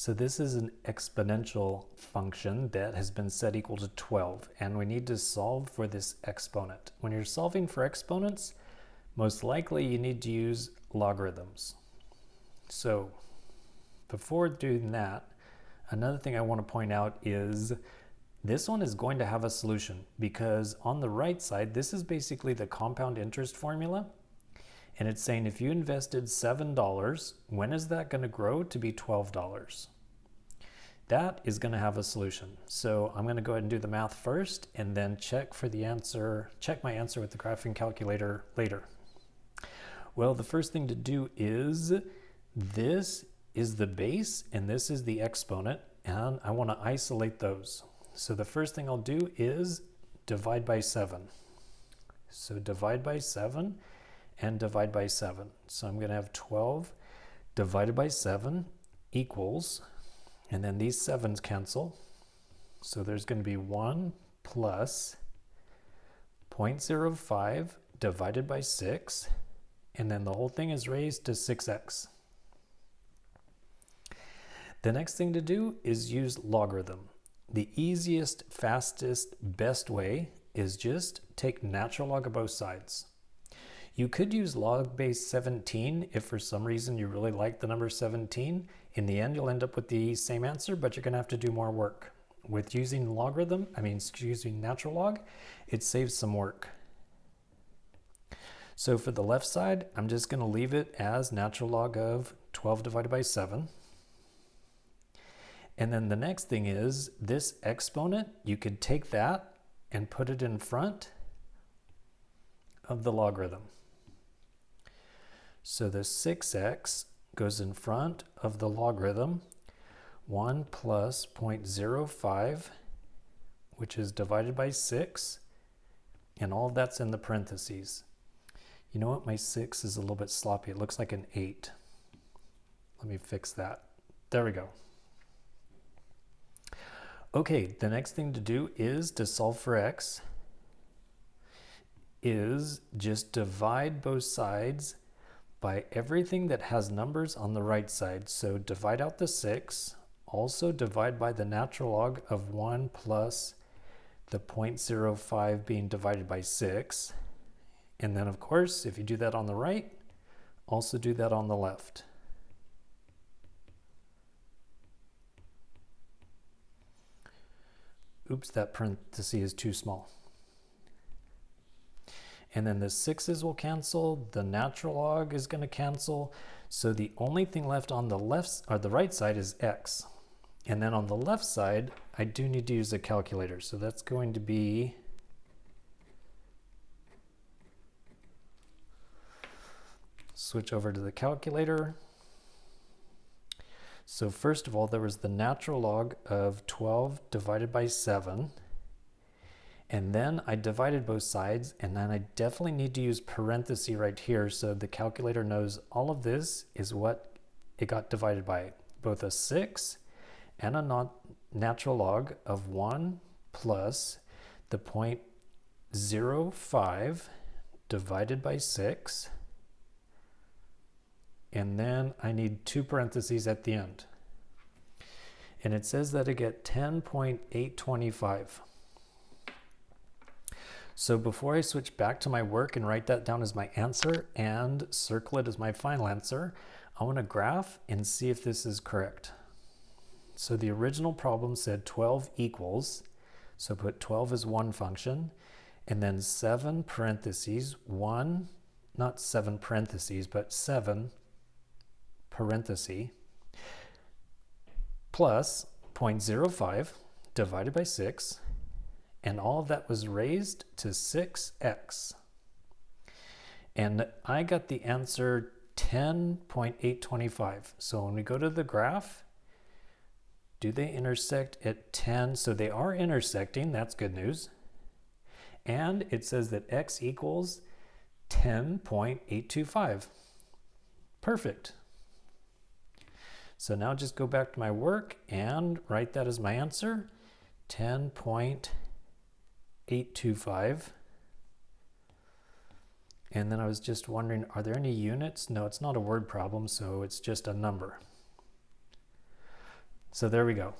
So this is an exponential function that has been set equal to 12, and we need to solve for this exponent. When you're solving for exponents, most likely you need to use logarithms. So before doing that, another thing I want to point out is this one is going to have a solution, because on the right side, this is basically the compound interest formula. And it's saying if you invested $7, when is that going to grow to be $12? That is going to have a solution. So I'm going to go ahead and do the math first and then check for the answer, check my answer with the graphing calculator later. Well, the first thing to do is this is the base and this is the exponent, and I want to isolate those. So the first thing I'll do is divide by 7. So divide by 7 and divide by 7. So I'm going to have 12 divided by 7 equals, and then these 7's cancel. So there's going to be 1 plus 0.05 divided by 6, and then the whole thing is raised to 6x. The next thing to do is use logarithm. The easiest, fastest, best way is just take natural log of both sides. You could use log base 17 if for some reason you really like the number 17. In the end, you'll end up with the same answer, but you're going to have to do more work. With using natural log, it saves some work. So for the left side, I'm just going to leave it as natural log of 12 divided by 7. And then the next thing is this exponent, you could take that and put it in front of the logarithm. So the 6x goes in front of the logarithm, 1 plus 0.05, which is divided by 6, and all of that's in the parentheses. You know what? My 6 is a little bit sloppy. It looks like an 8. Let me fix that. There we go. Okay, the next thing to do is to solve for x is just divide both sides by everything that has numbers on the right side. So divide out the 6, also divide by the natural log of 1 plus the 0.05 being divided by 6. And then of course, if you do that on the right, also do that on the left. Oops, that parenthesis is too small. And then the 6's will cancel, the natural log is going to cancel. So the only thing left on the left or the right side is x. And then on the left side, I do need to use a calculator. So that's going to be switch over to the calculator. So first of all, there was the natural log of 12 divided by 7. And then I divided both sides, and then I definitely need to use parenthesis right here so the calculator knows all of this is what it got divided by. Both a 6 and a natural log of 1 plus the 0.05 divided by 6. And then I need 2 parentheses at the end. And it says that I get 10.825. So before I switch back to my work and write that down as my answer and circle it as my final answer, I want to graph and see if this is correct. So the original problem said 12 equals, so put 12 as one function, and then 7 parentheses, 1, not 7 parentheses, but 7 parenthesis, plus 0.05 divided by 6, and all of that was raised to 6x. And I got the answer 10.825. So when we go to the graph, do they intersect at 10? So they are intersecting, that's good news. And it says that x equals 10.825. Perfect. So now just go back to my work and write that as my answer, 10.825. And then I was just wondering, are there any units? No, it's not a word problem, so it's just a number. So there we go.